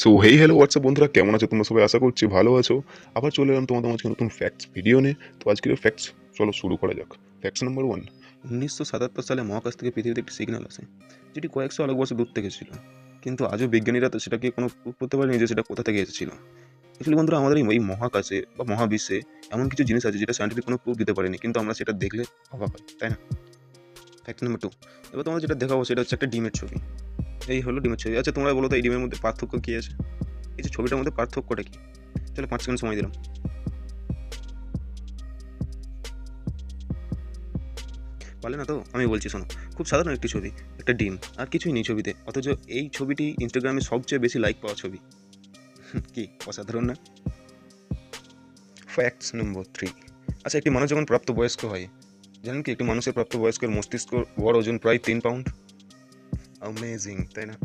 So hey hello WhatsApp বন্ধুরা, কেমন আছো তোমরা সবাই? আশা করছি ভালো আছো। আবার চলে এলাম তোমাদের মাঝে নতুন ফ্যাক্টস ভিডিও নিয়ে। তো আজকের ফ্যাক্টস চলো শুরু করা যাক। Facts number 1। 1977 সালে মহাকাশ থেকে পৃথিবীতে একটি সিগন্যাল আসে, যেটি কয়েকশো আলোক বর্ষ দূর থেকে ছিল। কিন্তু আজও বিজ্ঞানীরা তো সেটাকে কোনো প্রুফ করতে পারেনি যে সেটা কোথা থেকে এসেছিল। অ্যাকচুয়ালি বন্ধুরা, আমাদের এই মহাকাশে বা মহাবিশ্বে এমন কিছু জিনিস আছে যেটা সায়েন্টিফিক কোনো প্রুফ দিতে পারেনি, কিন্তু আমরা সেটা দেখলে অবাক হয়, তাই না? Fact number 2। এবার তোমাদের যেটা দেখাবো সেটা হচ্ছে একটা ডিমের ছবি। এই হলো ডিমের ছবি। আচ্ছা, তোমরা বলো তো এই ডিমের মধ্যে পার্থক্য কী আছে? এই যে ছবিটার মধ্যে পার্থক্যটা কী? চলো 5 সেকেন্ড সময় দিলাম। পারলে না তো? আমি বলছি শোনো। খুব সাধারণ একটি ছবি, একটা ডিম, আর কিছুই নেই ছবিতে। অথচ এই ছবিটি ইনস্টাগ্রামে সবচেয়ে বেশি লাইক পাওয়া ছবি। কি অসাধারণ না? ফ্যাক্টস নম্বর 3। আচ্ছা, একটি মানুষ যখন প্রাপ্তবয়স্ক হয়, জানেন কি একটি মানুষের প্রাপ্তবয়স্কের মস্তিষ্ক গড় ওজন প্রায় 3 পাউন্ড? অ্যামেজিং, তাই না?